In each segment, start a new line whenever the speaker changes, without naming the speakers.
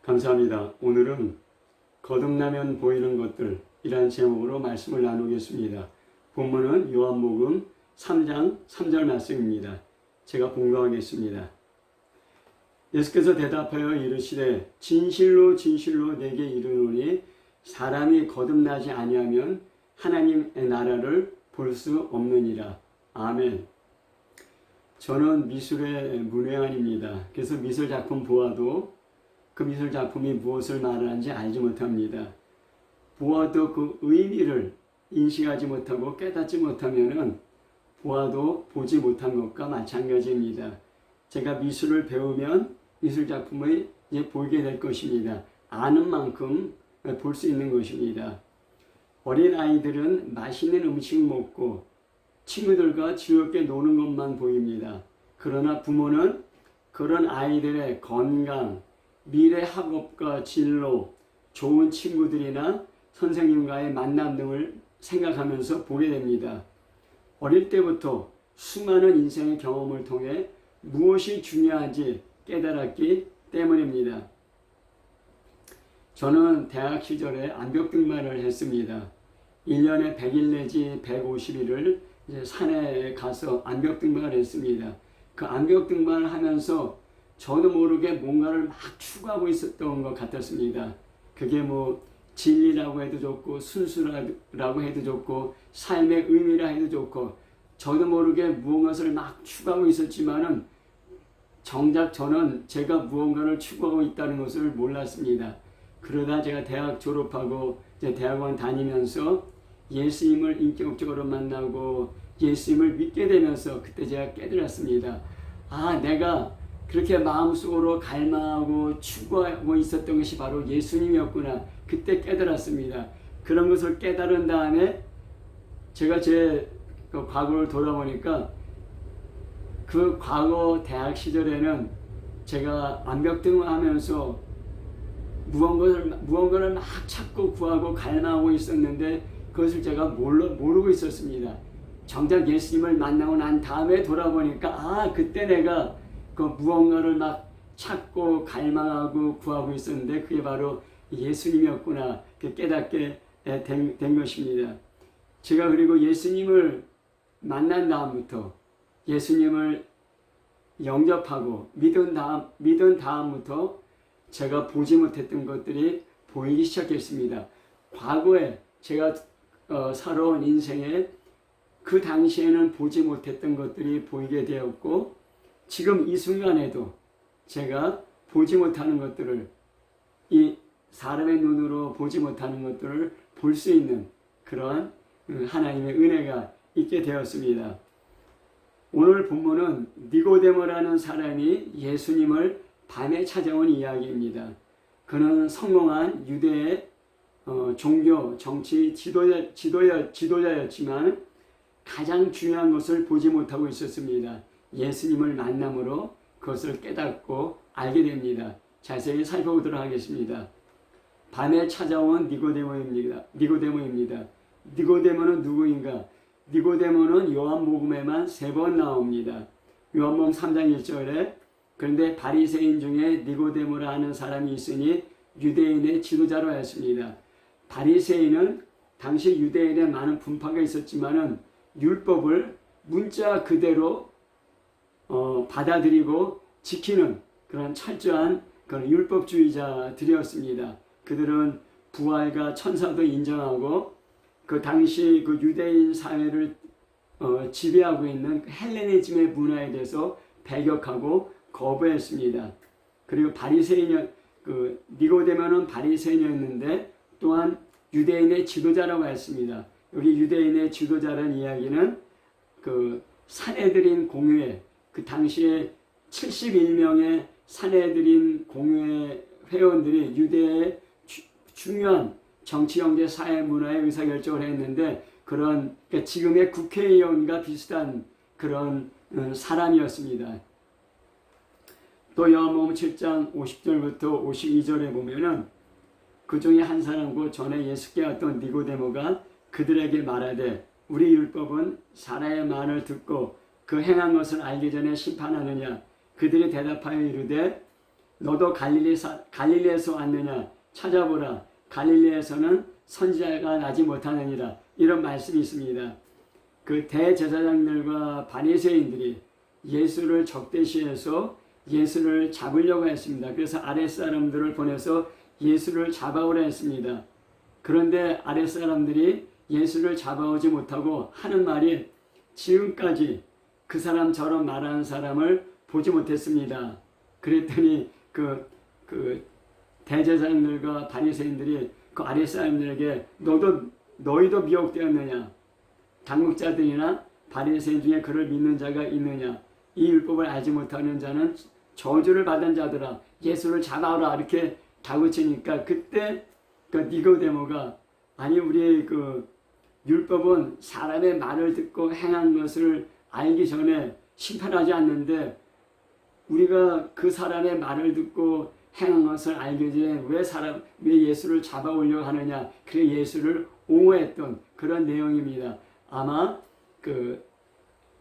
감사합니다. 오늘은 거듭나면 보이는 것들 이란 제목으로 말씀을 나누겠습니다. 본문은 요한복음 3장 3절 말씀입니다. 제가 봉독하겠습니다. 예수께서 대답하여 이르시되 진실로 진실로 내게 이르노니 사람이 거듭나지 아니하면 하나님의 나라를 볼 수 없느니라. 아멘. 저는 미술의 문외한입니다. 그래서 미술 작품 보아도 그 미술 작품이 무엇을 말하는지 알지 못합니다. 보아도 그 의미를 인식하지 못하고 깨닫지 못하면은 보아도 보지 못한 것과 마찬가지입니다. 제가 미술을 배우면 미술 작품을 이제 보게 될 것입니다. 아는 만큼 볼 수 있는 것입니다. 어린 아이들은 맛있는 음식 먹고 친구들과 즐겁게 노는 것만 보입니다. 그러나 부모는 그런 아이들의 건강, 미래 학업과 진로, 좋은 친구들이나 선생님과의 만남 등을 생각하면서 보게 됩니다. 어릴 때부터 수많은 인생의 경험을 통해 무엇이 중요한지 깨달았기 때문입니다. 저는 대학 시절에 암벽 등반을 했습니다. 1년에 100일 내지 150일을 산에 가서 암벽 등반을 했습니다. 그 암벽 등반을 하면서 저도 모르게 뭔가를 막 추구하고 있었던 것 같았습니다. 그게 뭐 진리라고 해도 좋고 순수라고 해도 좋고 삶의 의미라 해도 좋고 저도 모르게 무언가를 막 추구하고 있었지만은 정작 저는 제가 무언가를 추구하고 있다는 것을 몰랐습니다. 그러다 제가 대학 졸업하고 이제 대학원 다니면서 예수님을 인격적으로 만나고 예수님을 믿게 되면서 그때 제가 깨달았습니다. 아, 내가 그렇게 마음속으로 갈망하고 추구하고 있었던 것이 바로 예수님이었구나. 그때 깨달았습니다. 그런 것을 깨달은 다음에 제가 제 과거를 돌아보니까 그 과거 대학 시절에는 제가 암벽 등반하면서 무언가를 막 찾고 구하고 갈망하고 있었는데 그것을 제가 모르고 있었습니다. 정작 예수님을 만나고 난 다음에 돌아보니까 아, 그때 내가 그 무언가를 막 찾고 갈망하고 구하고 있었는데 그게 바로 예수님이었구나. 깨닫게 된 것입니다. 제가 그리고 예수님을 만난 다음부터 예수님을 영접하고 믿은 다음부터 제가 보지 못했던 것들이 보이기 시작했습니다. 과거에 제가 살아온 인생에 그 당시에는 보지 못했던 것들이 보이게 되었고 지금 이 순간에도 제가 보지 못하는 것들을 이 사람의 눈으로 보지 못하는 것들을 볼 수 있는 그런 하나님의 은혜가 있게 되었습니다. 오늘 본문은 니고데모라는 사람이 예수님을 밤에 찾아온 이야기입니다. 그는 성공한 유대의 종교, 정치 지도자였지만 가장 중요한 것을 보지 못하고 있었습니다. 예수님을 만남으로 그것을 깨닫고 알게 됩니다. 자세히 살펴보도록 하겠습니다. 밤에 찾아온 니고데모입니다. 니고데모는 누구인가? 니고데모는 요한복음에만 3번 나옵니다. 요한복음 3장 1절에 그런데 바리새인 중에 니고데모라 하는 사람이 있으니 유대인의 지도자로 하였습니다. 바리새인은 당시 유대인에 많은 분파가 있었지만은 율법을 문자 그대로 받아들이고 지키는 그런 철저한 그런 율법주의자들이었습니다. 그들은 부활과 천사도 인정하고 그 당시 그 유대인 사회를 지배하고 있는 헬레니즘의 문화에 대해서 배격하고 거부했습니다. 그리고 니고데모는 바리새인이었는데 또한 유대인의 지도자라고 했습니다. 여기 유대인의 지도자라는 이야기는 그 사내들인 공회에 그 당시에 71명의 사내들인 공회 회원들이 유대의 중요한 정치, 경제, 사회, 문화의 의사결정을 했는데 그런 그러니까 지금의 국회의원과 비슷한 그런 사람이었습니다. 또 요한복음 7장 50절부터 52절에 보면은 그 중에 한 사람고 전에 예수께 왔던 니고데모가 그들에게 말하되 우리 율법은 사람의 말을 듣고 그 행한 것을 알기 전에 심판하느냐? 그들이 대답하여 이르되 너도 갈릴리에서 왔느냐? 찾아보라. 갈릴리에서는 선지자가 나지 못하느니라. 이런 말씀이 있습니다. 그 대제사장들과 바리새인들이 예수를 적대시해서 예수를 잡으려고 했습니다. 그래서 아랫사람들을 보내서 예수를 잡아오라 했습니다. 그런데 아랫사람들이 예수를 잡아오지 못하고 하는 말이 지금까지 그 사람처럼 말하는 사람을 보지 못했습니다. 그랬더니 그 대제사장들과 바리새인들이 그 아랫사람들에게 너희도 미혹되었느냐? 당국자들이나 바리새인 중에 그를 믿는 자가 있느냐? 이 율법을 알지 못하는 자는 저주를 받은 자들아, 예수를 잡아오라. 이렇게 다그치니까 그때 그 니고데모가 아니 우리 그 율법은 사람의 말을 듣고 행한 것을 알기 전에 심판하지 않는데 우리가 그 사람의 말을 듣고 행한 것을 알기 전에 왜 예수를 잡아오려고 하느냐? 그래 예수를 옹호했던 그런 내용입니다. 아마 그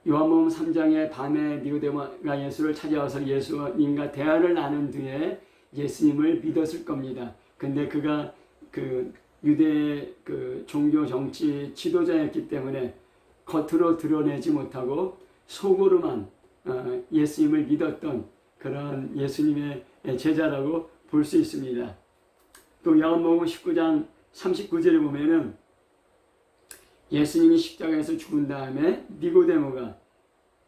요한복음 3장의 밤에 니고데모가 예수를 찾아와서 예수님과 대화를 나눈 뒤에 예수님을 믿었을 겁니다. 근데 그가 그 유대의 그 종교 정치 지도자였기 때문에 겉으로 드러내지 못하고 속으로만 예수님을 믿었던 그런 예수님의 제자라고 볼 수 있습니다. 또 요한복음 19장 39절에 보면은 예수님이 십자가에서 죽은 다음에 니고데모가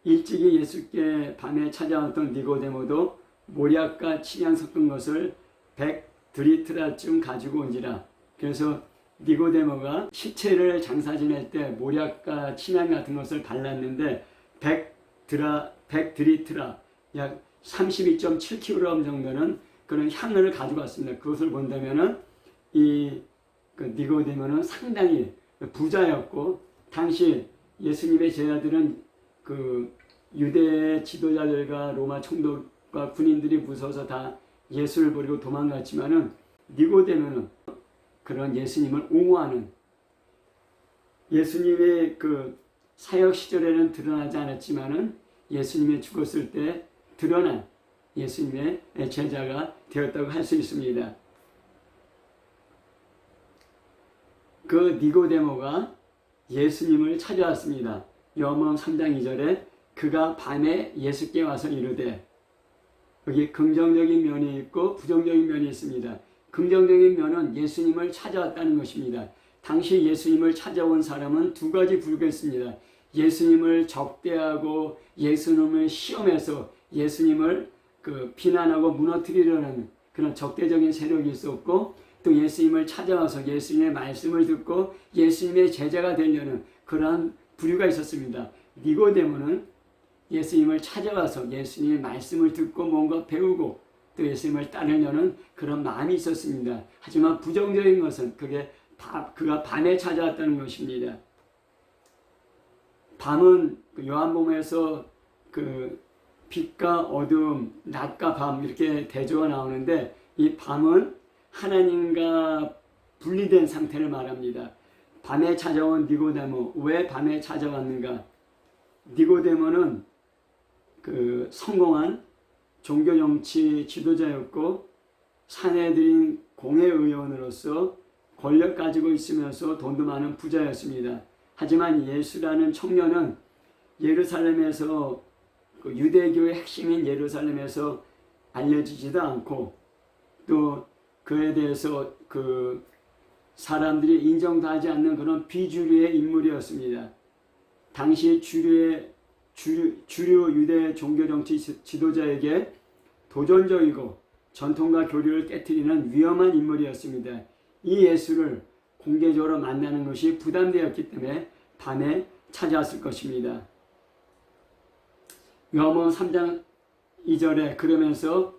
일찍이 예수께 밤에 찾아왔던 니고데모도 모략과 침향 섞은 것을 100드리트라쯤 가지고 온지라. 그래서 니고데모가 시체를 장사 지낼 때 모략과 침향 같은 것을 발랐는데 100드리트라 약 32.7kg 정도는 그런 향을 가지고 왔습니다. 그것을 본다면은 그 니고데모는 상당히 부자였고 당시 예수님의 제자들은 그 유대 지도자들과 로마 총독과 군인들이 무서워서 다 예수를 버리고 도망갔지만은 니고데모는 그런 예수님을 옹호하는 예수님의 그 사역 시절에는 드러나지 않았지만은 예수님이 죽었을 때 드러난 예수님의 제자가 되었다고 할 수 있습니다. 그 니고데모가 예수님을 찾아왔습니다. 요한복음 3장 2절에 그가 밤에 예수께 와서 이르되, 여기 긍정적인 면이 있고 부정적인 면이 있습니다. 긍정적인 면은 예수님을 찾아왔다는 것입니다. 당시 예수님을 찾아온 사람은 두 가지 부류겠습니다. 예수님을 적대하고 예수님을 시험해서 예수님을 비난하고 무너뜨리려는 그런 적대적인 세력이 있었고, 또 예수님을 찾아와서 예수님의 말씀을 듣고 예수님의 제자가 되려는 그러한 부류가 있었습니다. 니고데모는 예수님을 찾아와서 예수님의 말씀을 듣고 뭔가 배우고 또 예수님을 따르려는 그런 마음이 있었습니다. 하지만 부정적인 것은 그가 밤에 찾아왔다는 것입니다. 밤은 요한복음에서 빛과 어둠, 낮과 밤 이렇게 대조가 나오는데 이 밤은 하나님과 분리된 상태를 말합니다. 밤에 찾아온 니고데모, 왜 밤에 찾아왔는가? 니고데모는 성공한 종교정치 지도자였고 사내들인 공회의원으로서 권력 가지고 있으면서 돈도 많은 부자였습니다. 하지만 예수라는 청년은 예루살렘에서 유대교의 핵심인 예루살렘에서 알려지지도 않고 또 그에 대해서 사람들이 인정도 하지 않는 그런 비주류의 인물이었습니다. 당시 주류 유대 종교정치 지도자에게 도전적이고 전통과 교류를 깨트리는 위험한 인물이었습니다. 이 예수를 공개적으로 만나는 것이 부담되었기 때문에 밤에 찾아왔을 것입니다. 요한복음 3장 2절에 그러면서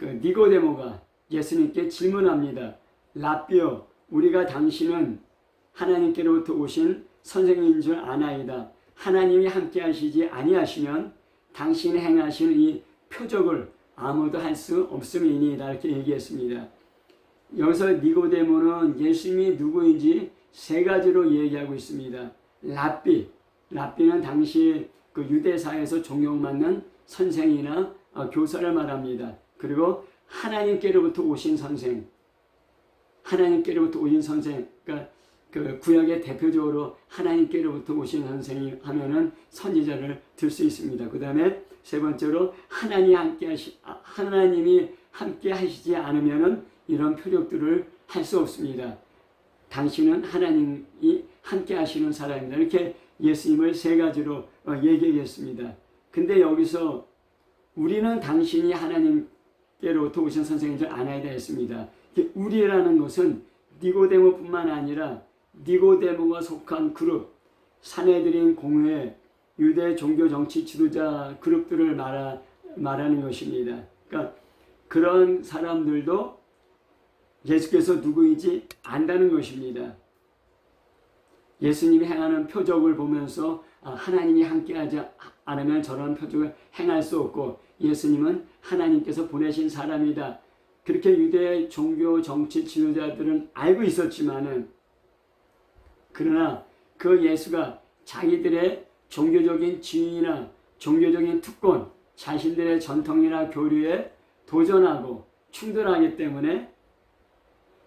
니고데모가 예수님께 질문합니다. 라삐여, 우리가 당신은 하나님께로부터 오신 선생님인 줄 아나이다. 하나님이 함께 하시지 아니하시면 당신이 행하시는 이 표적을 아무도 할 수 없음이니이다. 이렇게 얘기했습니다. 여기서 니고데모는 예수님이 누구인지 세 가지로 얘기하고 있습니다. 라삐는 당시 유대사에서 존경받는 선생이나 교사를 말합니다. 그리고 하나님께로부터 오신 선생, 하나님께로부터 오신 선생, 그러니까 그 구약의 대표적으로 하나님께로부터 오신 선생이 하면은 선지자를 들 수 있습니다. 그 다음에 세 번째로 하나님이 함께 하시지 않으면은 이런 표적들을 할 수 없습니다. 당신은 하나님이 함께 하시는 사람입니다. 이렇게 예수님을 세 가지로 얘기하겠습니다. 근데 여기서 우리는 당신이 하나님께로부터 오신 선생인 줄 알아야 되겠습니다. 우리라는 것은 니고데모뿐만 아니라 니고데모가 속한 그룹, 산헤드린 공회, 유대 종교 정치 지도자 그룹들을 말하는 것입니다. 그러니까 그런 사람들도 예수께서 누구인지 안다는 것입니다. 예수님이 행하는 표적을 보면서 하나님이 함께하지 않으면 저런 표적을 행할 수 없고 예수님은 하나님께서 보내신 사람이다. 그렇게 유대 종교 정치 지도자들은 알고 있었지만은 그러나 그 예수가 자기들의 종교적인 지위나 종교적인 특권, 자신들의 전통이나 교류에 도전하고 충돌하기 때문에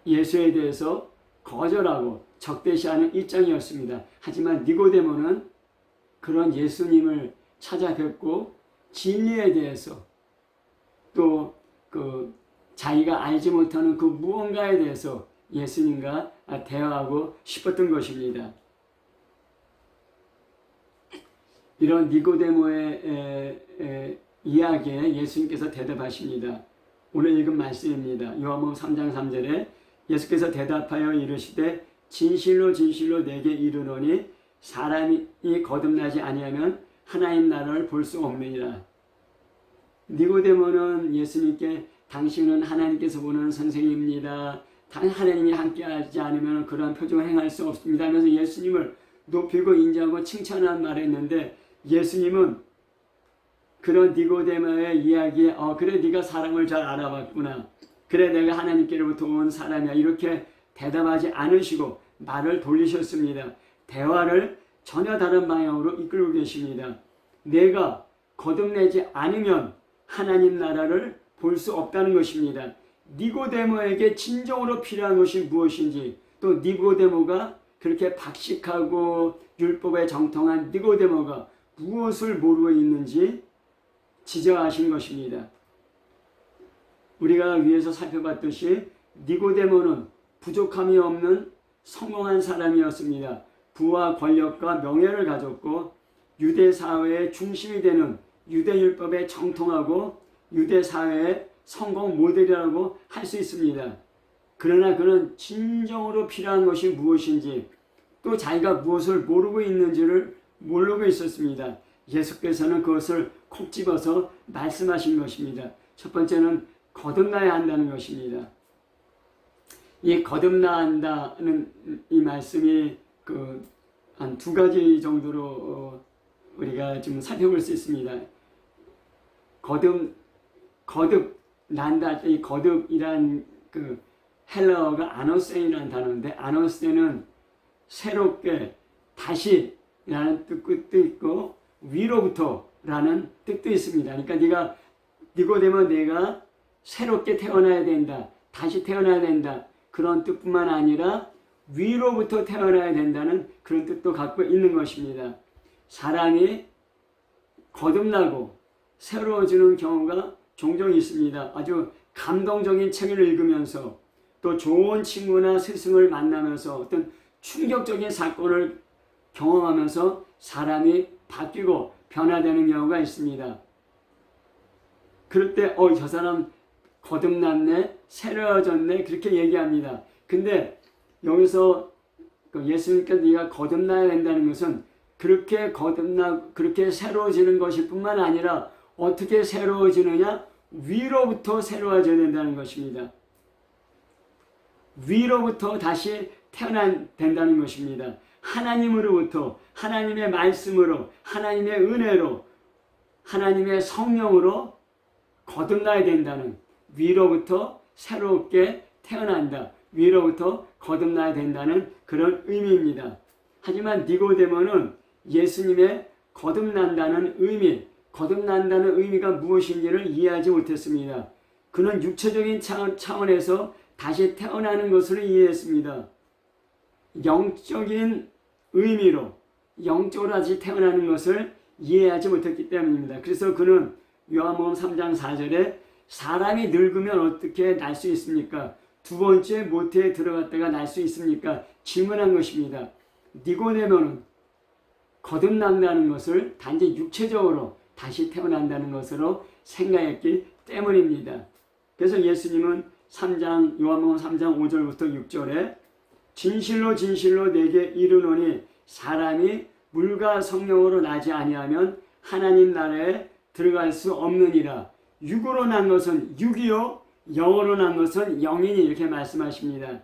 예수에 대해서 거절하고 적대시하는 입장이었습니다. 하지만 니고데모는 그런 예수님을 찾아뵙고 진리에 대해서 또 자기가 알지 못하는 그 무언가에 대해서 예수님과 대화하고 싶었던 것입니다. 이런 니고데모의 이야기에 예수님께서 대답하십니다. 오늘 읽은 말씀입니다. 요한복음 3장 3절에 예수께서 대답하여 이르시되 진실로 진실로 내게 이르노니 사람이 거듭나지 아니하면 하나님 나라를 볼 수 없느니라. 니고데모는 예수님께 당신은 하나님께서 보는 선생입니다. 하나님이 함께하지 않으면 그러한 표적을 행할 수 없습니다 하면서 예수님을 높이고 인정하고 칭찬한 말을 했는데 예수님은 그런 니고데모의 이야기에 그래 네가 사람을 잘 알아봤구나. 그래 내가 하나님께로부터 온 사람이야. 이렇게 대답하지 않으시고 말을 돌리셨습니다. 대화를 전혀 다른 방향으로 이끌고 계십니다. 내가 거듭내지 않으면 하나님 나라를 볼 수 없다는 것입니다. 니고데모에게 진정으로 필요한 것이 무엇인지 또 니고데모가 그렇게 박식하고 율법에 정통한 니고데모가 무엇을 모르고 있는지 지적하신 것입니다. 우리가 위에서 살펴봤듯이 니고데모는 부족함이 없는 성공한 사람이었습니다. 부와 권력과 명예를 가졌고 유대 사회의 중심이 되는 유대 율법에 정통하고 유대 사회의 성공 모델이라고 할 수 있습니다. 그러나 그는 진정으로 필요한 것이 무엇인지 또 자기가 무엇을 모르고 있는지를 모르고 있었습니다. 예수께서는 그것을 콕 집어서 말씀하신 것입니다. 첫 번째는 거듭나야 한다는 것입니다. 이 거듭나야 한다는 이 말씀이 한 두 가지 정도로 우리가 좀 살펴볼 수 있습니다. 거듭난다. 이 거듭이란 헬라어가 아노센이라는 단어인데 아노센은 새롭게 다시라는 뜻도 있고 위로부터라는 뜻도 있습니다. 그러니까 니고데모 내가 새롭게 태어나야 된다. 다시 태어나야 된다. 그런 뜻뿐만 아니라 위로부터 태어나야 된다는 그런 뜻도 갖고 있는 것입니다. 사람이 거듭나고 새로워지는 경우가 종종 있습니다. 아주 감동적인 책을 읽으면서 또 좋은 친구나 스승을 만나면서 어떤 충격적인 사건을 경험하면서 사람이 바뀌고 변화되는 경우가 있습니다. 그럴 때 저 사람 거듭났네, 새로워졌네 그렇게 얘기합니다. 근데 여기서 예수님께서 네가 거듭나야 된다는 것은 그렇게 그렇게 새로워지는 것일 뿐만 아니라 어떻게 새로워지느냐? 위로부터 새로워져야 된다는 것입니다. 위로부터 다시 태어나야 된다는 것입니다. 하나님으로부터, 하나님의 말씀으로, 하나님의 은혜로, 하나님의 성령으로 거듭나야 된다는, 위로부터 새롭게 태어난다. 위로부터 거듭나야 된다는 그런 의미입니다. 하지만 니고데모는 예수님의 거듭난다는 의미가 무엇인지를 이해하지 못했습니다. 그는 육체적인 차원에서 다시 태어나는 것으로 이해했습니다. 영적인 의미로 영적으로 다시 태어나는 것을 이해하지 못했기 때문입니다. 그래서 그는 요한복음 3장 4절에 사람이 늙으면 어떻게 날 수 있습니까? 두 번째 모태에 들어갔다가 날 수 있습니까? 질문한 것입니다. 니고데모는 거듭난다는 것을 단지 육체적으로 다시 태어난다는 것으로 생각했기 때문입니다. 그래서 예수님은 요한복음 3장 5절부터 6절에 진실로 진실로 내게 이르노니 사람이 물과 성령으로 나지 아니하면 하나님 나라에 들어갈 수 없느니라. 육으로 난 것은 육이요 영으로 난 것은 영이니 이렇게 말씀하십니다.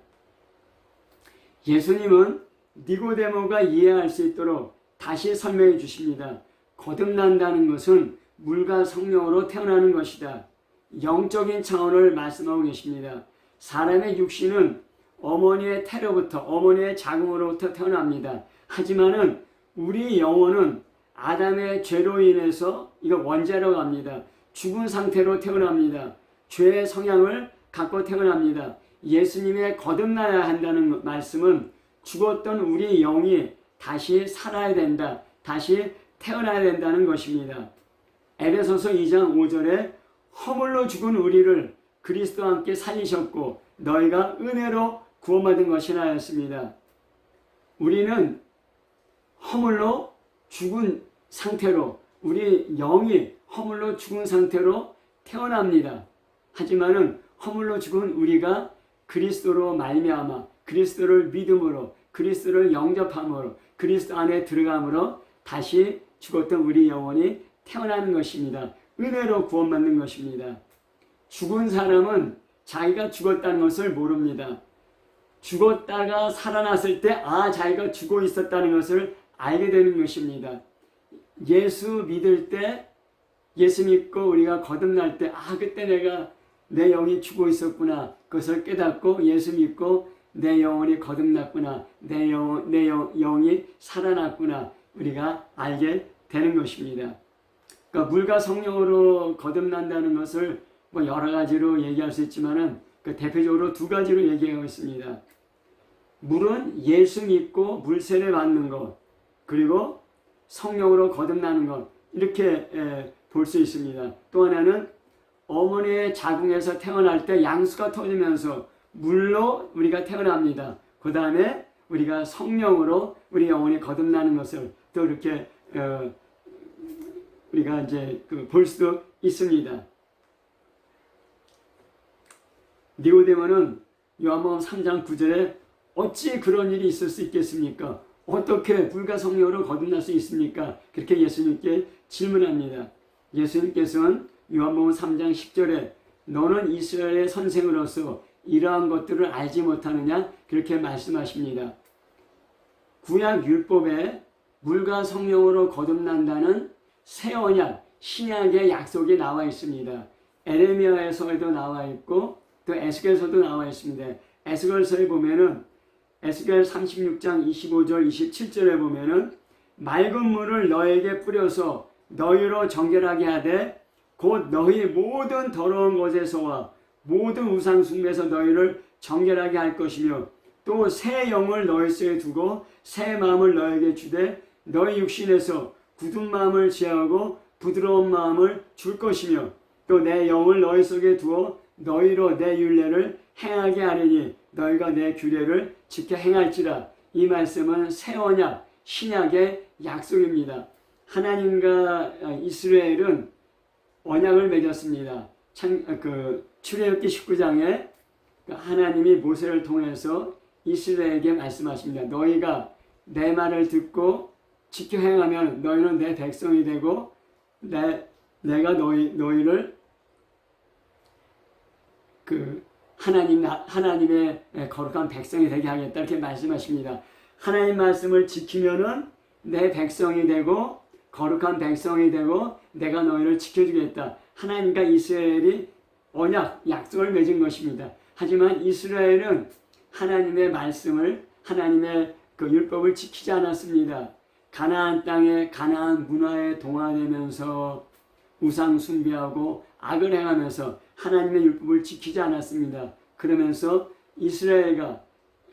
예수님은 니고데모가 이해할 수 있도록 다시 설명해 주십니다. 거듭난다는 것은 물과 성령으로 태어나는 것이다. 영적인 차원을 말씀하고 계십니다. 사람의 육신은 어머니의 태로부터 어머니의 자궁으로부터 태어납니다. 하지만은 우리 영혼은 아담의 죄로 인해서 이거 원죄로 갑니다. 죽은 상태로 태어납니다. 죄의 성향을 갖고 태어납니다. 예수님의 거듭나야 한다는 말씀은 죽었던 우리 영이 다시 살아야 된다. 다시 태어나야 된다는 것입니다. 에베소서 2장 5절에 허물로 죽은 우리를 그리스도와 함께 살리셨고 너희가 은혜로 구원받은 것이라 하였습니다. 우리는 허물로 죽은 상태로 우리 영이 허물로 죽은 상태로 태어납니다. 하지만은 허물로 죽은 우리가 그리스도로 말미암아 그리스도를 믿음으로 그리스도를 영접함으로 그리스도 안에 들어감으로 다시 죽었던 우리 영혼이 태어나는 것입니다. 은혜로 구원받는 것입니다. 죽은 사람은 자기가 죽었다는 것을 모릅니다. 죽었다가 살아났을 때 자기가 죽어 있었다는 것을 알게 되는 것입니다. 예수 믿을 때 예수 믿고 우리가 거듭날 때 그때 내 영이 죽어 있었구나. 그것을 깨닫고 예수 믿고 내 영혼이 거듭났구나. 내 영이 살아났구나. 우리가 알게 되는 것입니다. 그러니까 물과 성령으로 거듭난다는 것을 여러 가지로 얘기할 수 있지만은 대표적으로 두 가지로 얘기하고 있습니다. 물은 예수 믿고 물세례 받는 것, 그리고 성령으로 거듭나는 것, 이렇게 볼 수 있습니다. 또 하나는 어머니의 자궁에서 태어날 때 양수가 터지면서 물로 우리가 태어납니다. 그 다음에 우리가 성령으로 우리 영혼이 거듭나는 것을 또 이렇게 우리가 이제 볼 수도 있습니다. 니고데모는 요한복음 3장 9절에 어찌 그런 일이 있을 수 있겠습니까? 어떻게 물과 성령으로 거듭날 수 있습니까? 그렇게 예수님께 질문합니다. 예수님께서는 요한복음 3장 10절에 너는 이스라엘의 선생으로서 이러한 것들을 알지 못하느냐? 그렇게 말씀하십니다. 구약 율법에 물과 성령으로 거듭난다는 새 언약, 신약의 약속이 나와 있습니다. 에레미야에서도 나와 있고 또 에스겔서도 나와 있습니다. 에스겔서에 보면은 에스겔 36장 25절 27절에 보면은 맑은 물을 너에게 뿌려서 너희로 정결하게 하되 곧 너희 모든 더러운 것에서와 모든 우상 숭배에서 너희를 정결하게 할 것이며 또 새 영을 너희 속에 두고 새 마음을 너에게 주되 너희 육신에서 굳은 마음을 제하고 부드러운 마음을 줄 것이며 또 내 영을 너희 속에 두어 너희로 내 율례를 행하게 하리니 너희가 내 규례를 지켜 행할지라. 이 말씀은 새 언약, 신약의 약속입니다. 하나님과 이스라엘은 언약을 맺었습니다. 출애굽기 19장에 하나님이 모세를 통해서 이스라엘에게 말씀하십니다. 너희가 내 말을 듣고 지켜 행하면 너희는 내 백성이 되고 내가 너희를 하나님의 거룩한 백성이 되게 하겠다 이렇게 말씀하십니다. 하나님 말씀을 지키면은 내 백성이 되고 거룩한 백성이 되고 내가 너희를 지켜주겠다. 하나님과 이스라엘이 언약, 약속을 맺은 것입니다. 하지만 이스라엘은 하나님의 말씀을 하나님의 율법을 지키지 않았습니다. 가나안 땅에 가나안 문화에 동화되면서 우상 숭배하고 악을 행하면서 하나님의 율법을 지키지 않았습니다. 그러면서 이스라엘과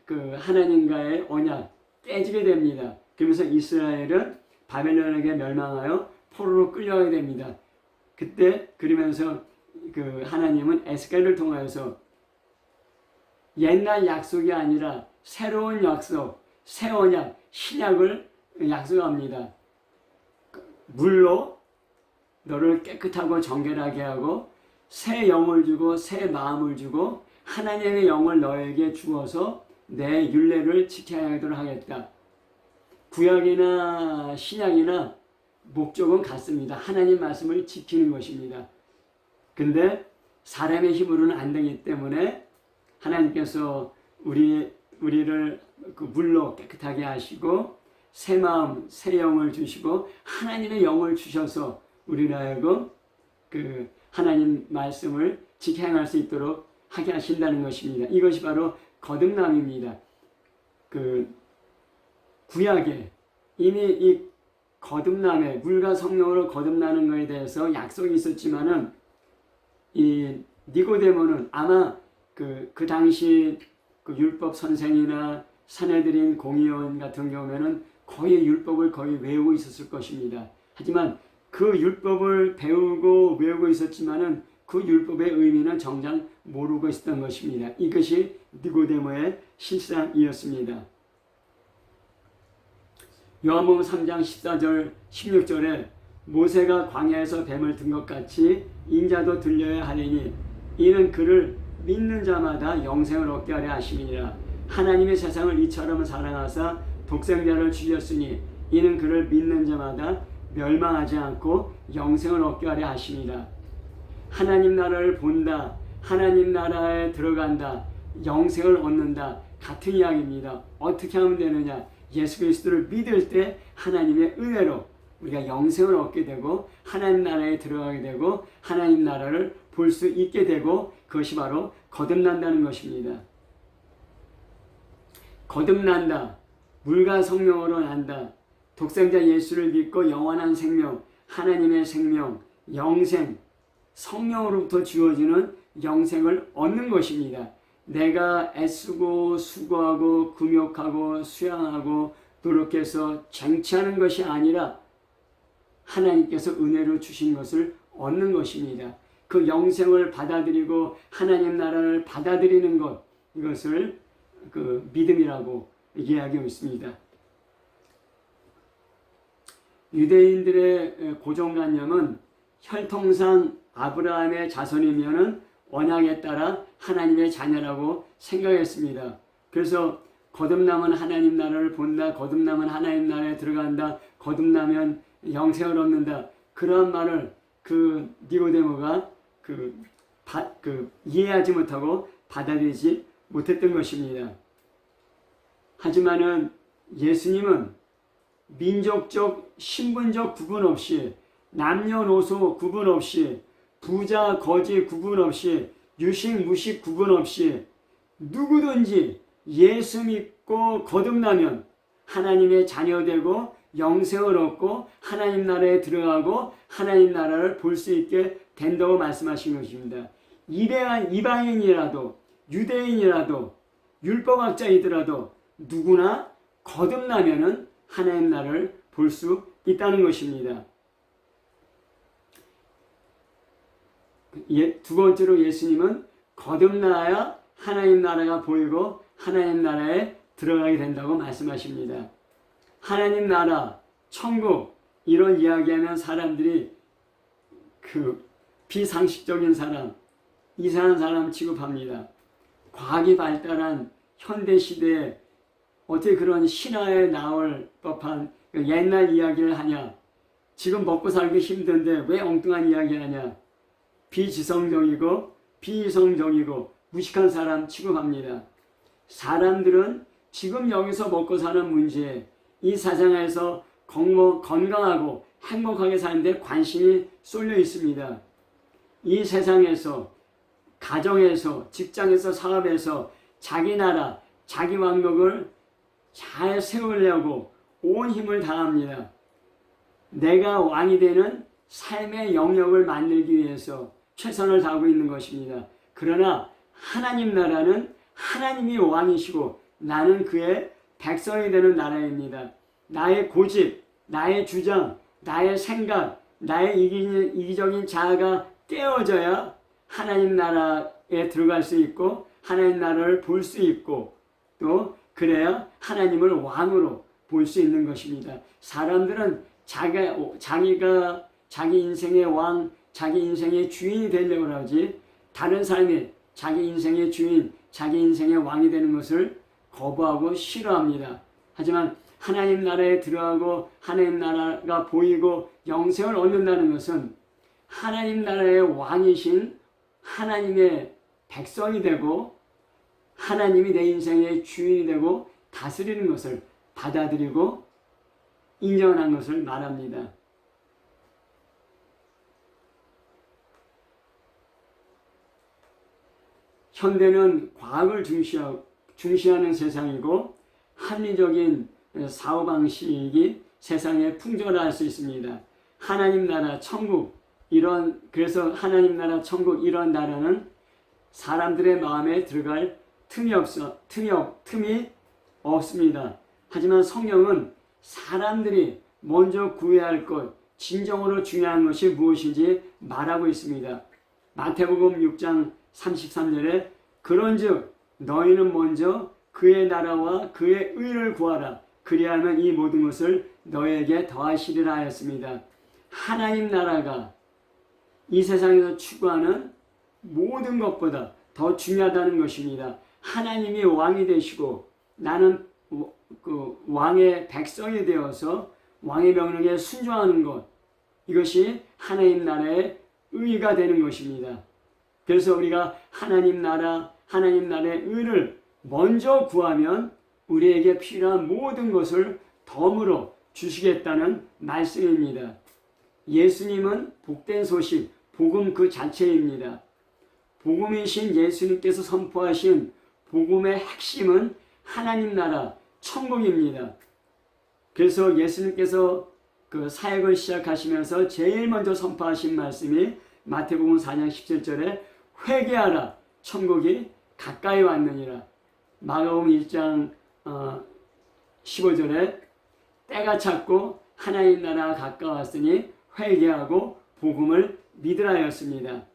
그 하나님과의 언약 깨지게 됩니다. 그러면서 이스라엘은 바벨론에게 멸망하여 포로로 끌려가게 됩니다. 그때 그러면서 그 하나님은 에스겔을 통하여서 옛날 약속이 아니라 새로운 약속, 새 언약, 신약을 약속합니다. 물로 너를 깨끗하고 정결하게 하고 새 영을 주고 새 마음을 주고 하나님의 영을 너에게 주어서 내 율례를 지켜야 하도록 하겠다. 구약이나 신약이나 목적은 같습니다. 하나님 말씀을 지키는 것입니다. 근데 사람의 힘으로는 안 되기 때문에 하나님께서 우리를 그 물로 깨끗하게 하시고 새 마음, 새 영을 주시고 하나님의 영을 주셔서 우리를 하여금 그 하나님 말씀을 지켜 행할 수 있도록 하게 하신다는 것입니다. 이것이 바로 거듭남입니다. 그 구약에 이미 이 거듭남에 물과 성령으로 거듭나는 것에 대해서 약속이 있었지만은 이 니고데모는 아마 그 당시 그 율법 선생이나 산헤드린 공의원 같은 경우에는 거의 율법을 거의 외우고 있었을 것입니다. 하지만 그 율법을 배우고 외우고 있었지만은 그 율법의 의미는 정작 모르고 있었던 것입니다. 이것이 니고데모의 실상이었습니다. 요한복음 3장 14절 16절에 모세가 광야에서 뱀을 든 것 같이 인자도 들려야 하리니 이는 그를 믿는 자마다 영생을 얻게 하려 하심이니라. 하나님의 세상을 이처럼 사랑하사 독생자를 주셨으니 이는 그를 믿는 자마다 멸망하지 않고 영생을 얻게 하려 하심이라. 하나님 나라를 본다, 하나님 나라에 들어간다, 영생을 얻는다, 같은 이야기입니다. 어떻게 하면 되느냐? 예수 그리스도를 믿을 때 하나님의 은혜로 우리가 영생을 얻게 되고 하나님 나라에 들어가게 되고 하나님 나라를 볼 수 있게 되고 그것이 바로 거듭난다는 것입니다. 거듭난다. 물과 성령으로 난다. 독생자 예수를 믿고 영원한 생명, 하나님의 생명, 영생, 성령으로부터 주어지는 영생을 얻는 것입니다. 내가 애쓰고 수고하고 금욕하고 수양하고 노력해서 쟁취하는 것이 아니라 하나님께서 은혜로 주신 것을 얻는 것입니다. 그 영생을 받아들이고 하나님 나라를 받아들이는 것, 이것을 그 믿음이라고 이야기하고 있습니다. 유대인들의 고정관념은 혈통상 아브라함의 자손이면은 언약에 따라 하나님의 자녀라고 생각했습니다. 그래서 거듭나면 하나님 나라를 본다, 거듭나면 하나님 나라에 들어간다, 거듭나면 영생을 얻는다. 그러한 말을 그 니고데모가 이해하지 못하고 받아들이지 못했던 것입니다. 하지만은 예수님은 민족적, 신분적 구분 없이 남녀노소 구분 없이 부자, 거지 구분 없이 유식, 무식 구분 없이 누구든지 예수 믿고 거듭나면 하나님의 자녀되고 영생을 얻고 하나님 나라에 들어가고 하나님 나라를 볼 수 있게 된다고 말씀하신 것입니다. 이방인이라도 유대인이라도 율법학자이더라도 누구나 거듭나면은 하나님 나라를 볼 수 있다는 것입니다. 두 번째로 예수님은 거듭나야 하나님 나라가 보이고 하나님 나라에 들어가게 된다고 말씀하십니다. 하나님 나라, 천국 이런 이야기하면 사람들이 그 비상식적인 사람, 이상한 사람 취급합니다. 과학이 발달한 현대 시대에 어떻게 그런 신화에 나올 법한 옛날 이야기를 하냐? 지금 먹고 살기 힘든데 왜 엉뚱한 이야기 하냐? 비지성적이고 비이성적이고 무식한 사람 취급합니다. 사람들은 지금 여기서 먹고 사는 문제에 이 세상에서 건강하고 행복하게 사는 데 관심이 쏠려 있습니다. 이 세상에서 가정에서 직장에서 사업에서 자기 나라 자기 왕국을 잘 세우려고 온 힘을 다합니다. 내가 왕이 되는 삶의 영역을 만들기 위해서 최선을 다하고 있는 것입니다. 그러나 하나님 나라는 하나님이 왕이시고 나는 그의 백성이 되는 나라입니다. 나의 고집, 나의 주장, 나의 생각, 나의 이기적인 자아가 깨어져야 하나님 나라에 들어갈 수 있고 하나님 나라를 볼 수 있고 또 그래야 하나님을 왕으로 볼 수 있는 것입니다. 사람들은 자기가 자기 인생의 왕, 자기 인생의 주인이 되려고 하지 다른 사람이 자기 인생의 주인, 자기 인생의 왕이 되는 것을 거부하고 싫어합니다. 하지만 하나님 나라에 들어가고 하나님 나라가 보이고 영생을 얻는다는 것은 하나님 나라의 왕이신 하나님의 백성이 되고 하나님이 내 인생의 주인이 되고 다스리는 것을 받아들이고 인정한 것을 말합니다. 현대는 과학을 중시하는 세상이고 합리적인 사고방식이 세상에 풍조할 수 있습니다. 하나님 나라, 천국, 그래서 하나님 나라, 천국 이런 나라는 사람들의 마음에 들어갈 틈이 없습니다. 하지만 성경은 사람들이 먼저 구해야 할 것, 진정으로 중요한 것이 무엇인지 말하고 있습니다. 마태복음 6장 33절에 그런즉 너희는 먼저 그의 나라와 그의 의를 구하라. 그리하면 이 모든 것을 너희에게 더하시리라 하였습니다. 하나님 나라가 이 세상에서 추구하는 모든 것보다 더 중요하다는 것입니다. 하나님이 왕이 되시고 나는 그 왕의 백성이 되어서 왕의 명령에 순종하는 것, 이것이 하나님 나라의 의가 되는 것입니다. 그래서 우리가 하나님 나라의 의를 먼저 구하면 우리에게 필요한 모든 것을 덤으로 주시겠다는 말씀입니다. 예수님은 복된 소식, 복음 그 자체입니다. 복음이신 예수님께서 선포하신 복음의 핵심은 하나님 나라, 천국입니다. 그래서 예수님께서 그 사역을 시작하시면서 제일 먼저 선포하신 말씀이 마태복음 4장 17절에 회개하라, 천국이 가까이 왔느니라. 마가복음 1장 15절에 때가 찼고 하나님 나라가 가까웠으니 회개하고 복음을 믿으라였습니다.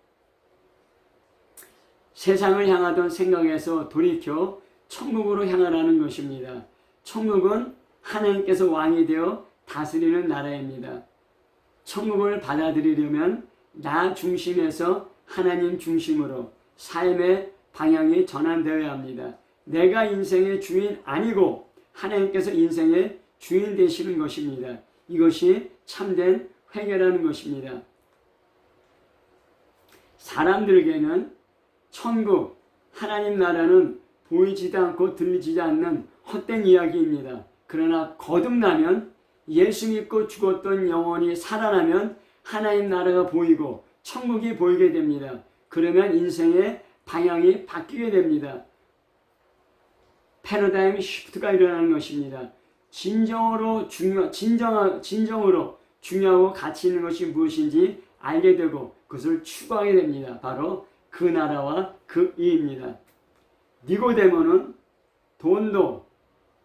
세상을 향하던 생각에서 돌이켜 천국으로 향하라는 것입니다. 천국은 하나님께서 왕이 되어 다스리는 나라입니다. 천국을 받아들이려면 나 중심에서 하나님 중심으로 삶의 방향이 전환되어야 합니다. 내가 인생의 주인 아니고 하나님께서 인생의 주인 되시는 것입니다. 이것이 참된 회개라는 것입니다. 사람들에게는 천국, 하나님 나라는 보이지도 않고 들리지도 않는 헛된 이야기입니다. 그러나 거듭나면 예수 믿고 죽었던 영혼이 살아나면 하나님 나라가 보이고 천국이 보이게 됩니다. 그러면 인생의 방향이 바뀌게 됩니다. 패러다임 시프트가 일어나는 것입니다. 진정으로 중요하고 가치 있는 것이 무엇인지 알게 되고 그것을 추구하게 됩니다. 바로 그 나라와 그 의입니다. 니고데모는 돈도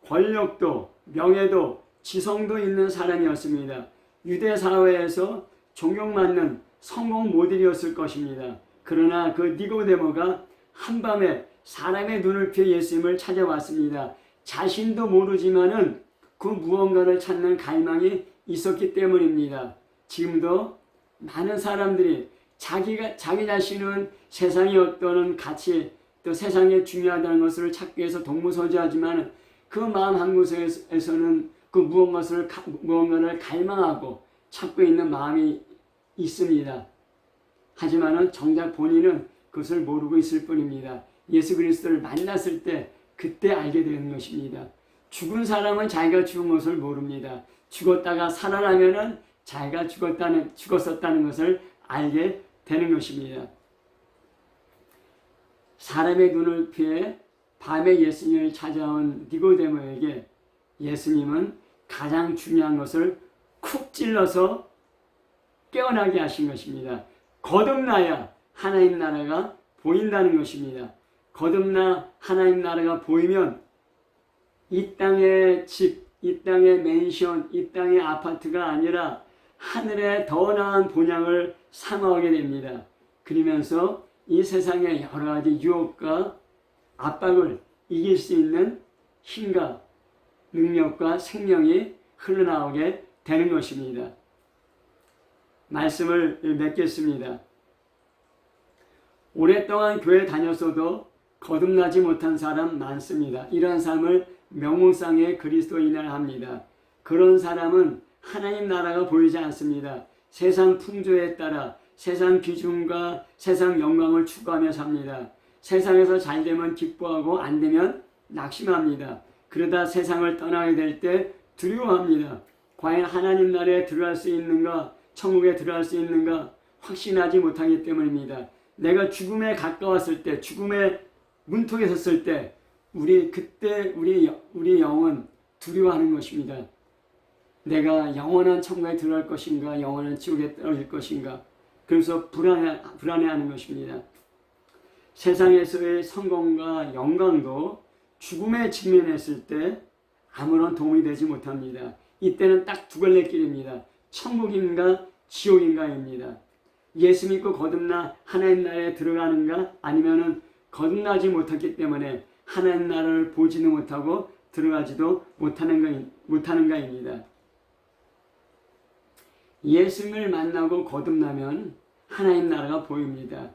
권력도 명예도 지성도 있는 사람이었습니다. 유대 사회에서 존경받는 성공 모델이었을 것입니다. 그러나 그 니고데모가 한밤에 사람의 눈을 피해 예수님을 찾아왔습니다. 자신도 모르지만은 그 무언가를 찾는 갈망이 있었기 때문입니다. 지금도 많은 사람들이 자기 자신은 세상의 어떤 가치 또 세상에 중요하다는 것을 찾기 위해서 동무서주하지만 그 마음 한구석에서는 그 무언가를 갈망하고 찾고 있는 마음이 있습니다. 하지만은 정작 본인은 그것을 모르고 있을 뿐입니다. 예수 그리스도를 만났을 때 그때 알게 되는 것입니다. 죽은 사람은 자기가 죽은 것을 모릅니다. 죽었다가 살아나면은 자기가 죽었었다는 것을 알게 되는 것입니다. 사람의 눈을 피해 밤에 예수님을 찾아온 니고데모에게 예수님은 가장 중요한 것을 쿡 찔러서 깨어나게 하신 것입니다. 거듭나야 하나님 나라가 보인다는 것입니다. 거듭나 하나님 나라가 보이면 이 땅의 집, 이 땅의 맨션, 이 땅의 아파트가 아니라 하늘의 더 나은 본향을 사모하게 됩니다. 그러면서 이 세상의 여러 가지 유혹과 압박을 이길 수 있는 힘과 능력과 생명이 흘러나오게 되는 것입니다. 말씀을 맺겠습니다. 오랫동안 교회 다녔어도 거듭나지 못한 사람 많습니다. 이러한 삶을 명목상의 그리스도인이라 합니다. 그런 사람은 하나님 나라가 보이지 않습니다. 세상 풍조에 따라 세상 기준과 세상 영광을 추구하며 삽니다. 세상에서 잘 되면 기뻐하고 안 되면 낙심합니다. 그러다 세상을 떠나게 될 때 두려워합니다. 과연 하나님 나라에 들어갈 수 있는가, 천국에 들어갈 수 있는가 확신하지 못하기 때문입니다. 내가 죽음에 가까웠을 때, 죽음의 문턱에 섰을 때 그때 우리 영은 두려워하는 것입니다. 내가 영원한 천국에 들어갈 것인가, 영원한 지옥에 떨어질 것인가. 그래서 불안해하는 것입니다. 세상에서의 성공과 영광도 죽음에 직면했을 때 아무런 도움이 되지 못합니다. 이때는 딱 두 갈래 길입니다. 천국인가 지옥인가입니다. 예수 믿고 거듭나 하나님 나라에 들어가는가, 아니면은 거듭나지 못했기 때문에 하나님 나라를 보지도 못하고 들어가지도 못하는가입니다. 예수님을 만나고 거듭나면 하나님 나라가 보입니다.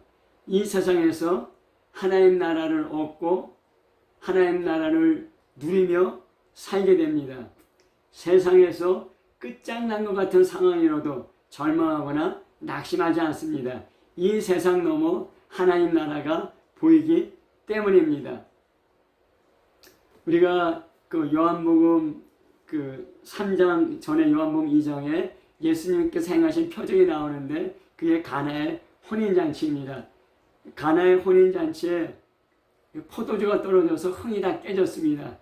이 세상에서 하나님 나라를 얻고 하나님 나라를 누리며 살게 됩니다. 세상에서 끝장난 것 같은 상황이라도 절망하거나 낙심하지 않습니다. 이 세상 넘어 하나님 나라가 보이기 때문입니다. 우리가 요한복음 3장 전에 요한복음 2장에 예수님께서 행하신 표적이 나오는데 그게 가나의 혼인잔치입니다. 가나의 혼인잔치에 포도주가 떨어져서 흥이 다 깨졌습니다.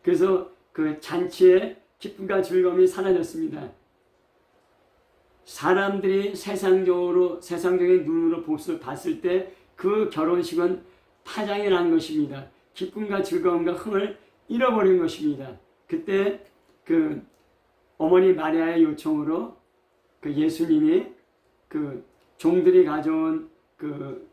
그래서 그 잔치에 기쁨과 즐거움이 사라졌습니다. 사람들이 세상적인 눈으로 봤을 때 그 결혼식은 파장이 난 것입니다. 기쁨과 즐거움과 흥을 잃어버린 것입니다. 그때 그 어머니 마리아의 요청으로 그 예수님이 그 종들이 가져온 그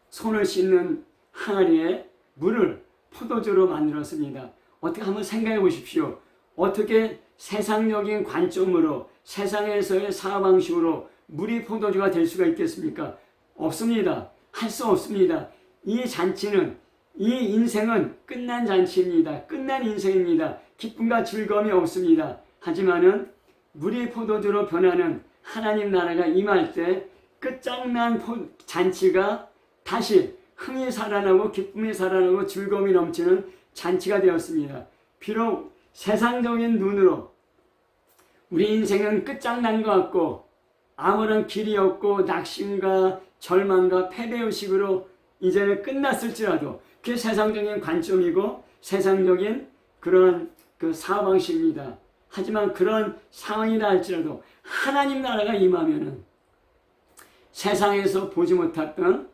손을 씻는 항아리에 물을 포도주로 만들었습니다. 어떻게 한번 생각해 보십시오. 어떻게 세상적인 관점으로 세상에서의 사방식으로 물이 포도주가 될 수가 있겠습니까? 없습니다. 할 수 없습니다. 이 잔치는, 이 인생은 끝난 잔치입니다. 끝난 인생입니다. 기쁨과 즐거움이 없습니다. 하지만은 물이 포도주로 변하는 하나님 나라가 임할 때 끝장난 잔치가 다시 흥이 살아나고 기쁨이 살아나고 즐거움이 넘치는 잔치가 되었습니다. 비록 세상적인 눈으로 우리 인생은 끝장난 것 같고 아무런 길이 없고 낙심과 절망과 패배의식으로 이제는 끝났을지라도 그게 세상적인 관점이고 세상적인 그런 사고방식입니다. 하지만 그런 상황이라 할지라도 하나님 나라가 임하면은 세상에서 보지 못했던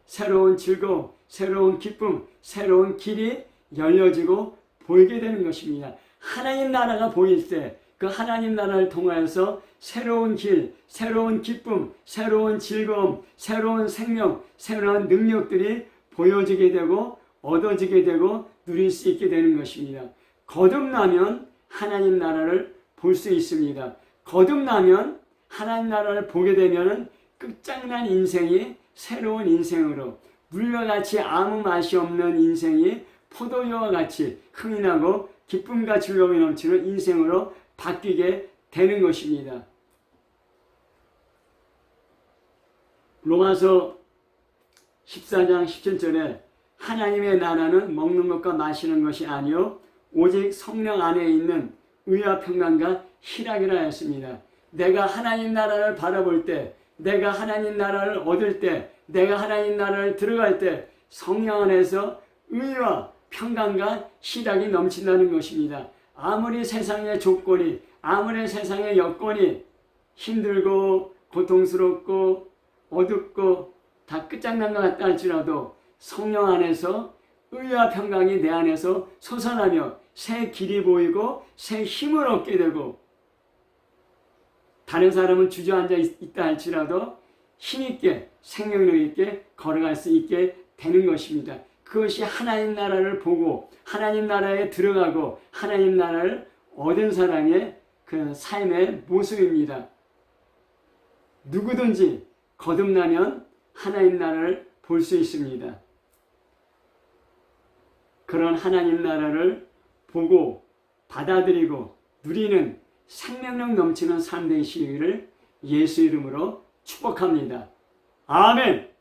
새로운 즐거움, 새로운 기쁨, 새로운 길이 열려지고 보이게 되는 것입니다. 하나님 나라가 보일 때 그 하나님 나라를 통하여서 새로운 길, 새로운 기쁨, 새로운 즐거움, 새로운 생명, 새로운 능력들이 보여지게 되고 얻어지게 되고 누릴 수 있게 되는 것입니다. 거듭나면 하나님 나라를 볼 수 있습니다. 거듭나면 하나님 나라를 보게 되면 끝장난 인생이 새로운 인생으로 물과 같이 아무 맛이 없는 인생이 포도주와 같이 흥이 나고 기쁨과 즐거움이 넘치는 인생으로 바뀌게 되는 것입니다. 로마서 14장 17절에 하나님의 나라는 먹는 것과 마시는 것이 아니요 오직 성령 안에 있는 의와 평강과 희락이라 했습니다. 내가 하나님 나라를 바라볼 때, 내가 하나님 나라를 얻을 때, 내가 하나님 나라를 들어갈 때 성령 안에서 의와 평강과 희락이 넘친다는 것입니다. 아무리 세상의 조건이, 아무리 세상의 여건이 힘들고 고통스럽고 어둡고 다 끝장난 것 같다 할지라도 성령 안에서 의와 평강이 내 안에서 솟아나며 새 길이 보이고 새 힘을 얻게 되고, 다른 사람은 주저앉아 있다 할지라도 힘있게 생명력 있게 걸어갈 수 있게 되는 것입니다. 그것이 하나님 나라를 보고 하나님 나라에 들어가고 하나님 나라를 얻은 사람의 그 삶의 모습입니다. 누구든지 거듭나면 하나님 나라를 볼 수 있습니다. 그런 하나님 나라를 보고 받아들이고 누리는 생명력 넘치는 삶 되시기를 예수 이름으로 축복합니다. 아멘.